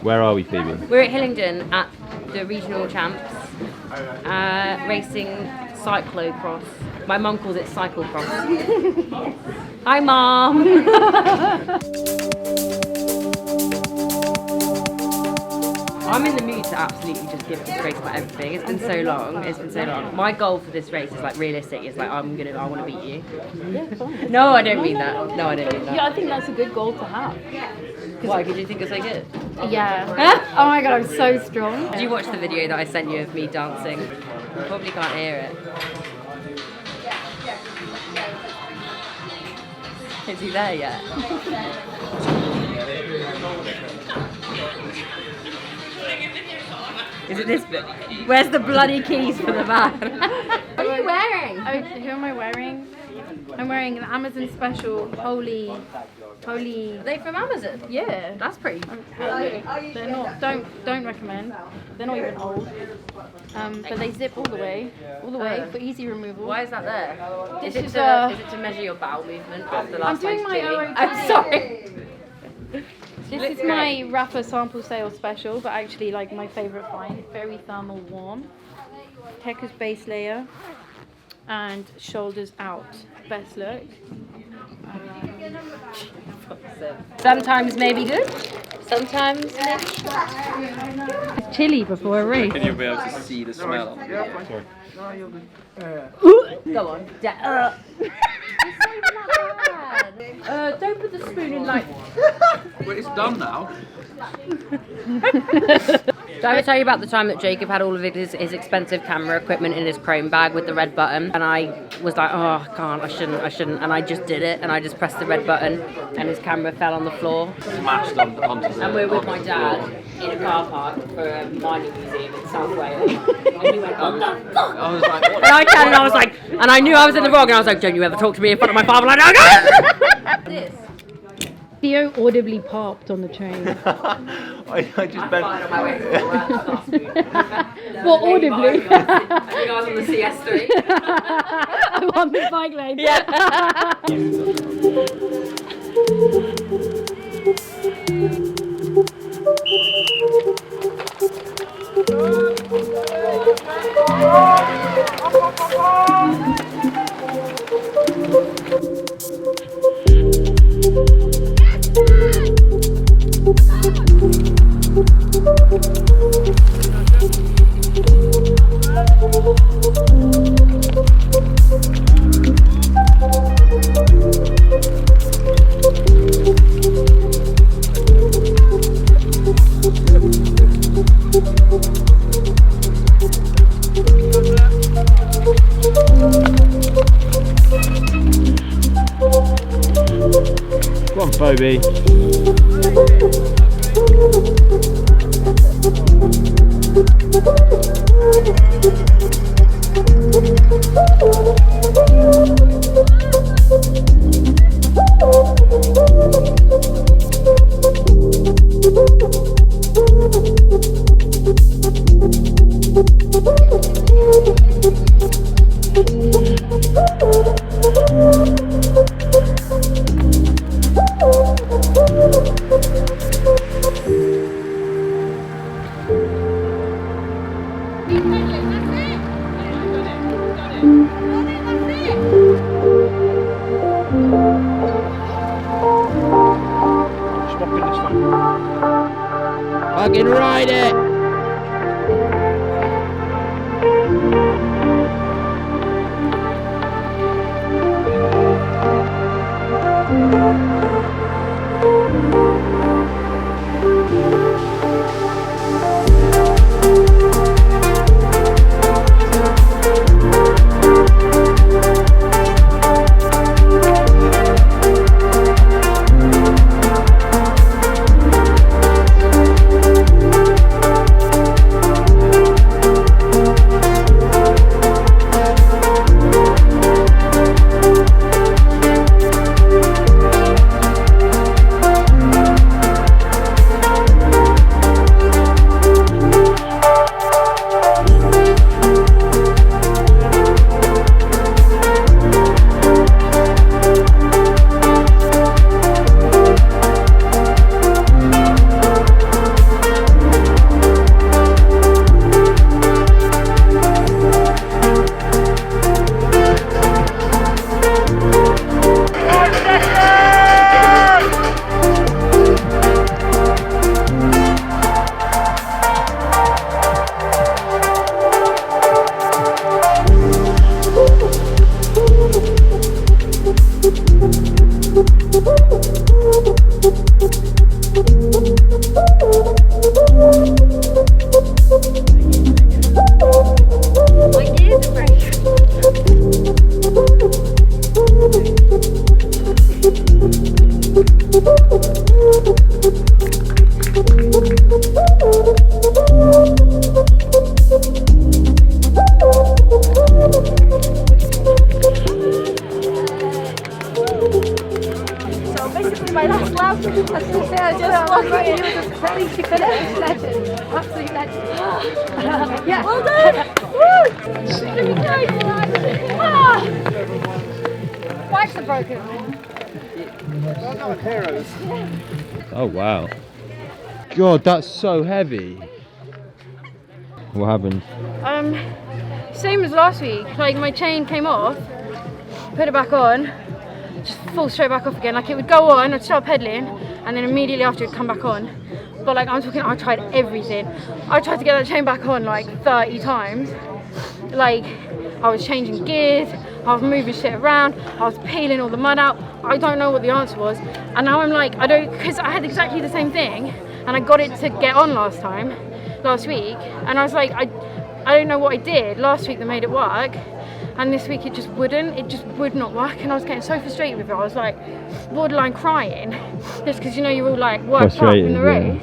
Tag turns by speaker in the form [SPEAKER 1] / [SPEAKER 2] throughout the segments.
[SPEAKER 1] Where are we, Phoebe?
[SPEAKER 2] We're at Hillingdon at the regional champs, racing cyclocross. My mum calls it cyclocross. Hi, Mum. I'm in the mood to absolutely just give this race my everything. It's been so long. It's been so long. My goal for this race is like realistic. It's like I want to beat you.
[SPEAKER 3] Yeah, fine.
[SPEAKER 2] No, I don't mean that. No, I don't mean that.
[SPEAKER 3] Yeah, I think that's a good goal to have.
[SPEAKER 2] Why? Because you think you're so good?
[SPEAKER 3] Yeah. Oh my god, I'm so strong.
[SPEAKER 2] Did you watch the video that I sent you of me dancing? You probably can't hear it. Is he there yet? Is it this bit? Where's the bloody keys for the van? What are you wearing?
[SPEAKER 3] Who am I wearing? I'm wearing an Amazon special Holy.
[SPEAKER 2] Are they from Amazon?
[SPEAKER 3] Yeah.
[SPEAKER 2] That's pretty.
[SPEAKER 3] They're not. Don't recommend. They're not even old. But they zip all the way for easy removal.
[SPEAKER 2] Why is that there?
[SPEAKER 3] This
[SPEAKER 2] Is
[SPEAKER 3] is
[SPEAKER 2] it to measure your bowel movement after last
[SPEAKER 3] I'm doing
[SPEAKER 2] night's
[SPEAKER 3] my
[SPEAKER 2] chili?
[SPEAKER 3] OOT.
[SPEAKER 2] I'm sorry.
[SPEAKER 3] This is my Rafa sample sale special, but actually like my favourite find. Very thermal warm. Tekker's base layer and shoulders out. Best look.
[SPEAKER 2] Sometimes maybe good. Sometimes maybe.
[SPEAKER 3] It's chilly before a race.
[SPEAKER 4] Can you be able to see the smell?
[SPEAKER 2] Go on. Don't put the spoon in like.
[SPEAKER 4] Well, it's done now.
[SPEAKER 2] Did I ever tell you about the time that Jacob had all of his expensive camera equipment in his chrome bag with the red button, and I was like, oh, I can't, I shouldn't, and I just did it, and I just pressed the red button, and his camera fell on the floor.
[SPEAKER 4] Smashed onto the
[SPEAKER 2] And we're with my dad in a car park for a mining museum in South Wales, and he went, what the fuck?
[SPEAKER 4] I was like, what?
[SPEAKER 2] And I turned and I was like, and I knew I was in the wrong, and I was like, don't you ever talk to me in front of my father like that. This.
[SPEAKER 3] Theo audibly popped on the train.
[SPEAKER 1] I just bent.
[SPEAKER 2] On my way to work last week.
[SPEAKER 3] What, audibly?
[SPEAKER 2] I think I was on the CS3.
[SPEAKER 3] I'm on the bike lane.
[SPEAKER 2] Yeah.
[SPEAKER 1] Come on, Phoebe. Fucking ride it!
[SPEAKER 3] Legend. Absolute legend. Yeah. Well done. Woo! Bikes are broken.
[SPEAKER 1] Oh wow. God, that's so heavy. What happened?
[SPEAKER 3] Same as last week. Like my chain came off, put it back on, just fall straight back off again. Like it would go on, I'd start pedaling, and then immediately after it'd come back on. But like I'm talking, I tried everything. I tried to get that chain back on like 30 times. Like I was changing gears, I was moving shit around, I was peeling all the mud out. I don't know what the answer was. And now I'm like, because I had exactly the same thing, and I got it to get on last week, and I was like, I don't know what I did last week that made it work, and this week it just would not work, and I was getting so frustrated with it. I was like borderline crying, just because you're all like worked up in the race.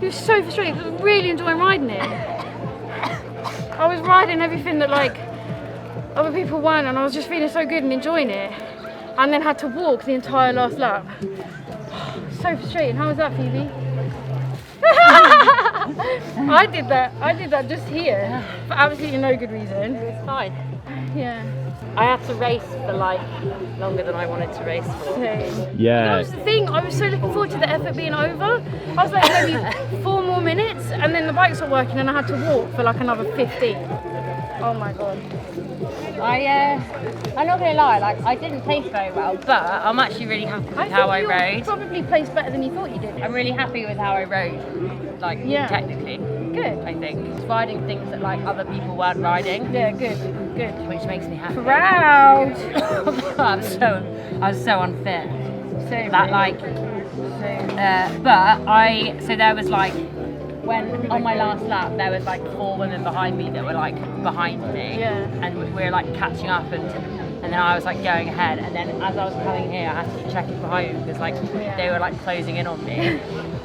[SPEAKER 3] It was so frustrating. I was really enjoying riding it. I was riding everything that like other people weren't, and I was just feeling so good and enjoying it, and then had to walk the entire last lap. So frustrating. How was that, Phoebe? I did that just here for absolutely no good reason.
[SPEAKER 2] It was fine.
[SPEAKER 3] Yeah.
[SPEAKER 2] I had to race for like longer than I wanted to race for.
[SPEAKER 3] That
[SPEAKER 1] Yeah.
[SPEAKER 3] was the thing. I was so looking forward to the effort being over. I was like maybe 4 more minutes, and then the bikes were working, and I had to walk for like another 15. Oh my god.
[SPEAKER 2] I'm not gonna lie, like I didn't place very well, but I'm actually really happy with how I
[SPEAKER 3] think
[SPEAKER 2] rode.
[SPEAKER 3] you probably placed better than you thought you did.
[SPEAKER 2] I'm really happy with how I rode, like technically.
[SPEAKER 3] Good.
[SPEAKER 2] I think it's riding things that like other people weren't riding.
[SPEAKER 3] Yeah, good,
[SPEAKER 2] Which makes me happy.
[SPEAKER 3] Proud.
[SPEAKER 2] I was so unfit.
[SPEAKER 3] Same.
[SPEAKER 2] That like, so there was like, when on my last lap there was like 4 women behind me that were like behind me, and we were like catching up, and then I was like going ahead, and then as I was coming here I had to keep checking behind me because like they were like closing in on me,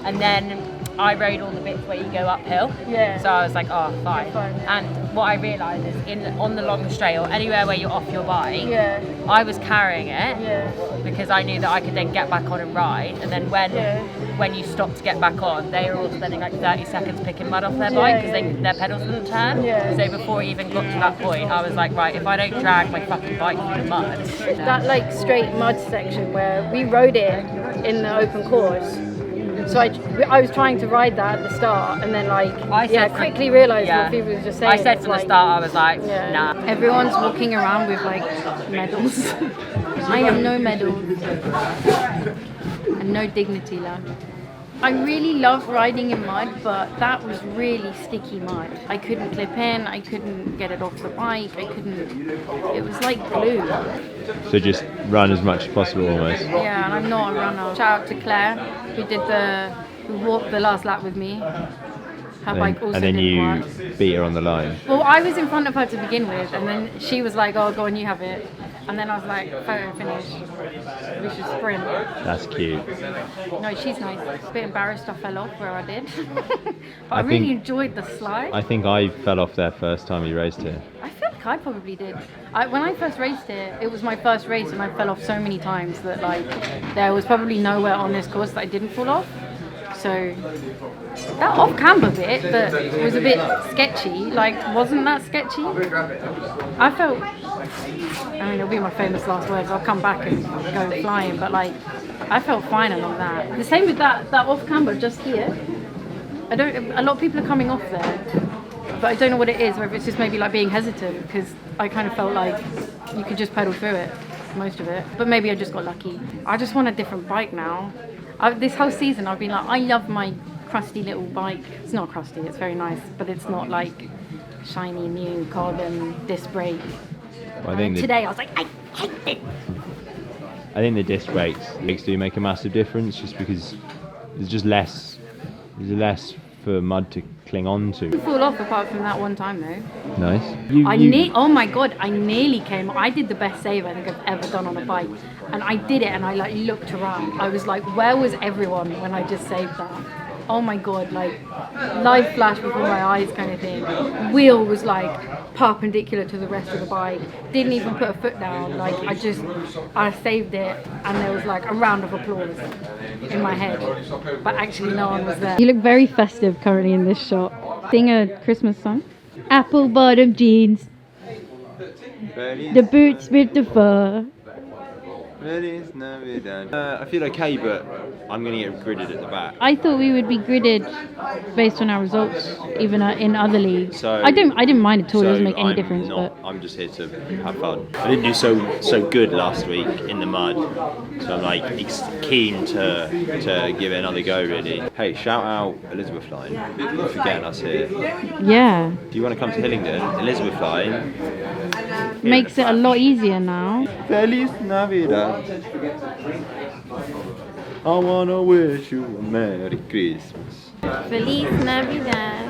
[SPEAKER 2] and then I rode all the bits where you go uphill.
[SPEAKER 3] Yeah.
[SPEAKER 2] So I was like, oh, fine.
[SPEAKER 3] Fine.
[SPEAKER 2] And what I realised is on the long straight or anywhere where you're off your bike,
[SPEAKER 3] Yeah.
[SPEAKER 2] I was carrying it
[SPEAKER 3] Yeah.
[SPEAKER 2] because I knew that I could then get back on and ride. And then when you stop to get back on, they were all spending like 30 seconds picking mud off their bike because their pedals wouldn't turn.
[SPEAKER 3] Yeah.
[SPEAKER 2] So before we even got to that point, I was like, right, if I don't drag my fucking bike through the mud.
[SPEAKER 3] That like straight mud section where we rode it in the open course. So I was trying to ride that at the start, and then like quickly realised what people were just saying.
[SPEAKER 2] I said from the start, I was like, nah.
[SPEAKER 3] Everyone's walking around with like medals. I have no medals and no dignity left. I really love riding in mud, but that was really sticky mud. I couldn't clip in, I couldn't get it off the bike, it was like glue.
[SPEAKER 1] So just run as much as possible almost.
[SPEAKER 3] Yeah, and I'm not a runner. Shout out to Claire, who walked the last lap with me. Her bike also
[SPEAKER 1] and then
[SPEAKER 3] didn't
[SPEAKER 1] you
[SPEAKER 3] work.
[SPEAKER 1] beat her on the line.
[SPEAKER 3] Well, I was in front of her to begin with, and then she was like, oh, go on, you have it. And then I was like, photo finish, we should sprint.
[SPEAKER 1] That's cute.
[SPEAKER 3] No, she's nice. A bit embarrassed I fell off where I did. But I really enjoyed the slide.
[SPEAKER 1] I think I fell off there first time you raced it.
[SPEAKER 3] I feel like I probably did. When I first raced it was my first race, and I fell off so many times that like there was probably nowhere on this course that I didn't fall off. So that off-camber bit that was a bit sketchy, like wasn't that sketchy? I felt, I mean it'll be my famous last words, I'll come back and go flying, but like I felt fine along that. The same with that off-camber just here. A lot of people are coming off there, but I don't know what it is, whether it's just maybe like being hesitant, because I kind of felt like you could just pedal through it, most of it. But maybe I just got lucky. I just want a different bike now. This whole season I've been like, I love my crusty little bike. It's not crusty, it's very nice, but it's not like shiny new carbon disc brake.
[SPEAKER 1] Well,
[SPEAKER 3] Today I was like, I hate it.
[SPEAKER 1] I think the disc brakes do make a massive difference, just because there's less for mud to cling on to.
[SPEAKER 3] I didn't fall off apart from that one time though.
[SPEAKER 1] Nice.
[SPEAKER 3] Oh my god, I nearly came. I did the best save I think I've ever done on a bike, and I did it, and I like looked around. I was like, where was everyone when I just saved that? oh my god, like life flashed before my eyes kind of thing. Wheel was like perpendicular to the rest of the bike. Didn't even put a foot down. Like I saved it, and there was like a round of applause in my head, but actually no one was there. You look very festive currently in this shot. Sing a Christmas song. Apple bottom jeans, the boots with the fur.
[SPEAKER 1] I feel okay, but I'm going to get gridded at the back.
[SPEAKER 3] I thought we would be gridded based on our results, even in other leagues.
[SPEAKER 1] So
[SPEAKER 3] I didn't mind at all. It doesn't make any difference. But
[SPEAKER 1] I'm just here to have fun. I didn't do so good last week in the mud, so I'm like keen to give it another go. Really. Hey, shout out Elizabeth Line for getting us here.
[SPEAKER 3] yeah,
[SPEAKER 1] If you want to come to Hillingdon, Elizabeth Line
[SPEAKER 3] makes it a lot easier now.
[SPEAKER 1] Feliz Navidad. I wanna wish you a Merry Christmas.
[SPEAKER 3] Feliz Navidad.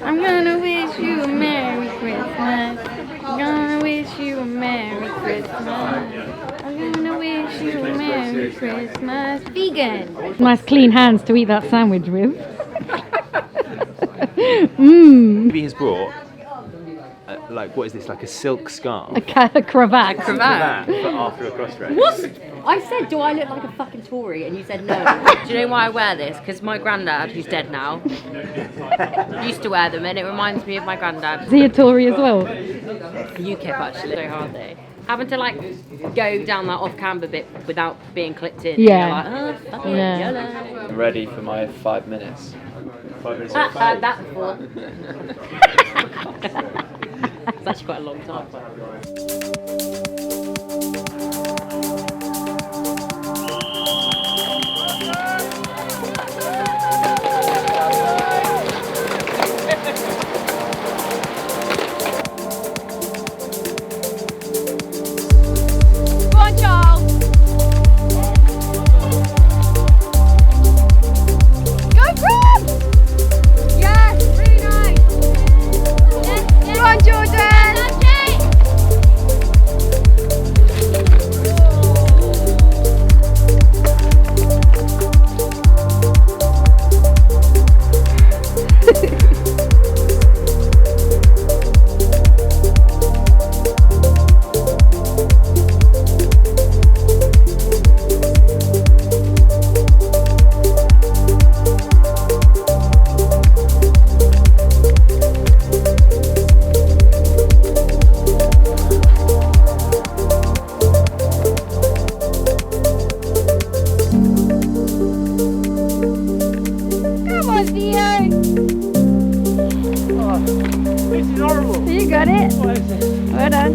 [SPEAKER 3] I'm gonna wish you a Merry Christmas. I'm gonna wish you a Merry Christmas. I'm gonna wish you a Merry Christmas. Vegan. Nice clean hands to eat that sandwich with.
[SPEAKER 1] Maybe he's brought like, what is this, like a silk scarf?
[SPEAKER 3] A cravat.
[SPEAKER 2] Cravat.
[SPEAKER 1] But after a cross race.
[SPEAKER 2] What? I said, do I look like a fucking Tory? And you said no. Do you know why I wear this? Because my granddad, who's dead now, used to wear them, and it reminds me of my granddad.
[SPEAKER 3] Is he a Tory as well?
[SPEAKER 2] UKIP actually. So hard though. Having to like go down that off-camber bit without being clipped in.
[SPEAKER 3] Yeah.
[SPEAKER 2] You're like, oh, fucking yellow.
[SPEAKER 4] I'm ready for my 5 minutes.
[SPEAKER 1] 5 minutes.
[SPEAKER 2] Heard that before. It's actually quite a long time.
[SPEAKER 3] Go on, Charles. Go, Brom! Yes, really nice. Go on, Jordan. You got it. Well done.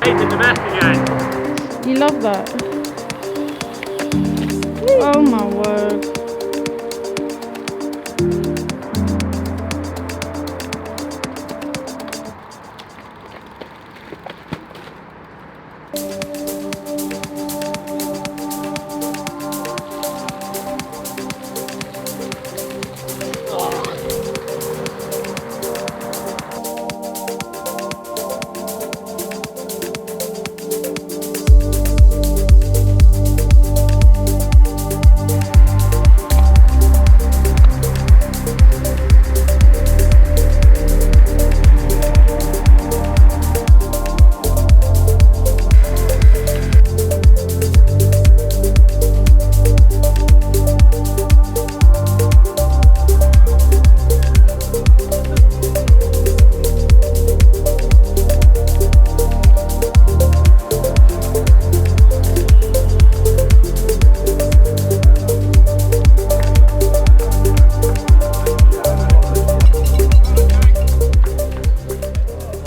[SPEAKER 5] Taking the mess again.
[SPEAKER 3] You love that. Oh my word.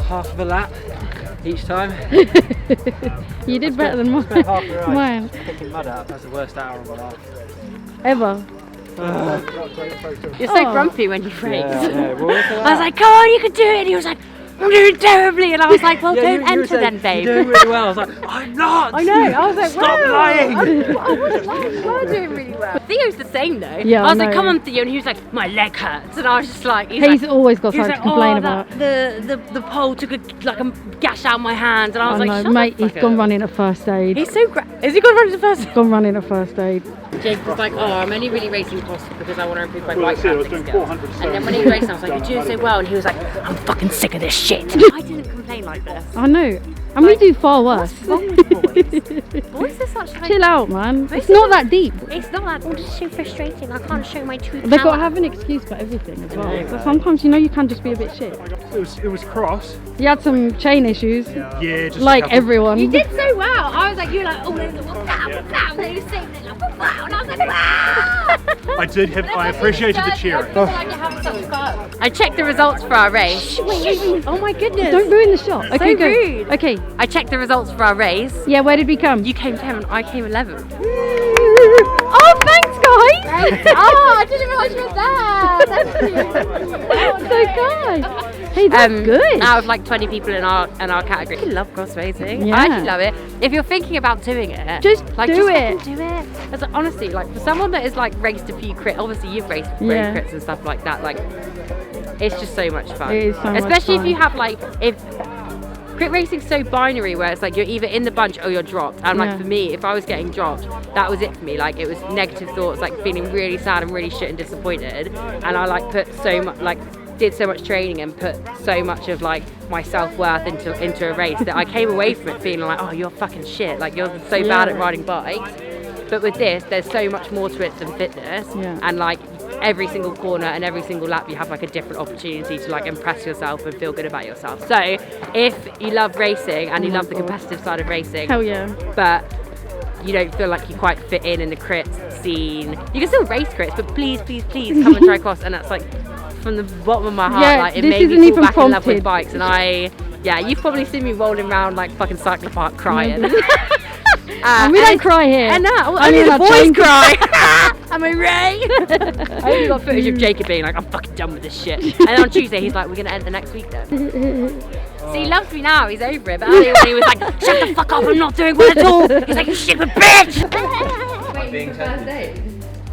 [SPEAKER 5] Half of a lap each time.
[SPEAKER 3] You did better than mine.
[SPEAKER 5] Spent half the ride
[SPEAKER 3] Mine.
[SPEAKER 5] picking mud out. That's the worst hour of my life.
[SPEAKER 3] Ever.
[SPEAKER 2] You're so
[SPEAKER 3] Oh.
[SPEAKER 2] grumpy when you race.
[SPEAKER 5] Yeah, well, look at
[SPEAKER 2] I was like, come on, you can do it. And he was like, I'm doing terribly. And I was like, well,
[SPEAKER 5] Yeah,
[SPEAKER 2] don't
[SPEAKER 5] you were
[SPEAKER 2] enter
[SPEAKER 5] saying,
[SPEAKER 2] then, babe.
[SPEAKER 5] You're doing really well. I was like, I'm not.
[SPEAKER 2] I know. I was like,
[SPEAKER 5] Stop
[SPEAKER 2] wow.
[SPEAKER 5] lying.
[SPEAKER 2] I wasn't lying. You were doing really well. Theo's the same though.
[SPEAKER 3] Yeah,
[SPEAKER 2] I was
[SPEAKER 3] I
[SPEAKER 2] like,
[SPEAKER 3] know.
[SPEAKER 2] come on, Theo. And he was like, my leg hurts. And I was just like,
[SPEAKER 3] He's always got
[SPEAKER 2] he was
[SPEAKER 3] something to
[SPEAKER 2] like,
[SPEAKER 3] complain
[SPEAKER 2] oh,
[SPEAKER 3] about.
[SPEAKER 2] the pole took a gash out my hand. And I
[SPEAKER 3] I
[SPEAKER 2] was like,
[SPEAKER 3] know,
[SPEAKER 2] shut
[SPEAKER 3] mate,
[SPEAKER 2] the
[SPEAKER 3] he's
[SPEAKER 2] fuck
[SPEAKER 3] gone
[SPEAKER 2] up.
[SPEAKER 3] running at first aid.
[SPEAKER 2] He's so Is he gone running to first?
[SPEAKER 3] Gone running at first aid.
[SPEAKER 2] Jake was like, oh, I'm only really racing cross because I want to improve my bike handling skills. And then when he raced, I was like, you're doing so well. And he was like, I'm fucking sick of this shit. I didn't complain like this.
[SPEAKER 3] I know. And we do far worse.
[SPEAKER 2] What's wrong with boys? Boys are such like...
[SPEAKER 3] Chill out, man. It's not that deep.
[SPEAKER 2] It's not that. Oh, this is so frustrating. I can't show my true
[SPEAKER 3] They've got
[SPEAKER 2] power.
[SPEAKER 3] to have an excuse for everything as well. So sometimes, you know, you can just be a bit shit.
[SPEAKER 6] It was cross.
[SPEAKER 3] You had some chain issues,
[SPEAKER 6] Yeah, just a
[SPEAKER 3] like
[SPEAKER 6] couple.
[SPEAKER 3] everyone.
[SPEAKER 2] You did so well. I was like, you were like, oh, there's a wow, wow. And then you were saying that, like, wow. And I was like, wow.
[SPEAKER 6] I did have. I appreciated the cheering.
[SPEAKER 2] I checked the results for our race. Oh my goodness.
[SPEAKER 3] Don't ruin the shot. Okay, go.
[SPEAKER 2] rude.
[SPEAKER 3] Okay.
[SPEAKER 2] I checked the results for our race.
[SPEAKER 3] Yeah, where did we come?
[SPEAKER 2] You came 10th and I came 11th.
[SPEAKER 3] Oh, thanks, guys.
[SPEAKER 2] Oh, I didn't realise you were there.
[SPEAKER 3] So kind. Hey, that's good.
[SPEAKER 2] Out of like 20 people in our category. I love cross racing.
[SPEAKER 3] Yeah.
[SPEAKER 2] I actually love it. If you're thinking about doing it,
[SPEAKER 3] Just
[SPEAKER 2] like
[SPEAKER 3] do
[SPEAKER 2] just
[SPEAKER 3] it.
[SPEAKER 2] fucking do it. As honestly, like for someone that has like raced a few crits, obviously you've raced
[SPEAKER 3] Yeah.
[SPEAKER 2] crits and stuff like that. Like it's just so much fun.
[SPEAKER 3] It is so much
[SPEAKER 2] Especially if
[SPEAKER 3] fun.
[SPEAKER 2] you have like if. Crit racing's so binary where it's like you're either in the bunch or you're dropped. And like
[SPEAKER 3] Yeah.
[SPEAKER 2] for me, if I was getting dropped, that was it for me. Like it was negative thoughts, like feeling really sad and really shit and disappointed. And I like put so much, like did so much training and put so much of like my self-worth into a race that I came away from it feeling like, oh, you're fucking shit. Like you're so bad at riding bikes. But with this, there's so much more to it than fitness.
[SPEAKER 3] Yeah.
[SPEAKER 2] And like every single corner and every single lap you have like a different opportunity to like impress yourself and feel good about yourself. So if you love racing and you love the competitive side of racing,
[SPEAKER 3] Hell yeah.
[SPEAKER 2] but you don't feel like you quite fit in the crits scene, you can still race crits, but please come and try cross. And that's like from the bottom of my heart,
[SPEAKER 3] Yeah,
[SPEAKER 2] like it
[SPEAKER 3] this
[SPEAKER 2] made
[SPEAKER 3] isn't
[SPEAKER 2] me
[SPEAKER 3] even
[SPEAKER 2] fall back in love with
[SPEAKER 3] prompted.
[SPEAKER 2] bikes. And you've probably seen me rolling around like fucking cycle park crying.
[SPEAKER 3] And we don't cry here.
[SPEAKER 2] And that,
[SPEAKER 3] I
[SPEAKER 2] only
[SPEAKER 3] mean,
[SPEAKER 2] the
[SPEAKER 3] our
[SPEAKER 2] boys
[SPEAKER 3] chain-
[SPEAKER 2] cry. Am I right? I only got footage of Jacob being like, I'm fucking done with this shit. And then on Tuesday, he's like, we're gonna end the next week then. So he loves me now, he's over it. But earlier when he was like, shut the fuck up, I'm not doing well at all. He's like, you stupid bitch! Wait, first date?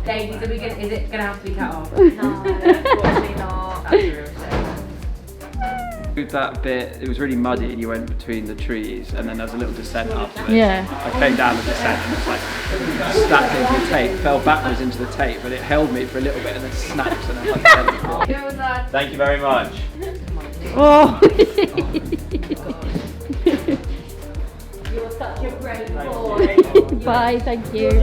[SPEAKER 2] Dave, is it gonna have to be cut off? No, unfortunately not.
[SPEAKER 4] That bit, it was really muddy and you went between the trees and then there was a little descent afterwards.
[SPEAKER 3] Yeah.
[SPEAKER 4] I came down the descent and was like stacked into the tape, fell backwards into the tape, but it held me for a little bit and then snapped and I was like,
[SPEAKER 1] Thank you very much.
[SPEAKER 3] Oh.
[SPEAKER 2] You're such a great boy.
[SPEAKER 3] Bye, thank you.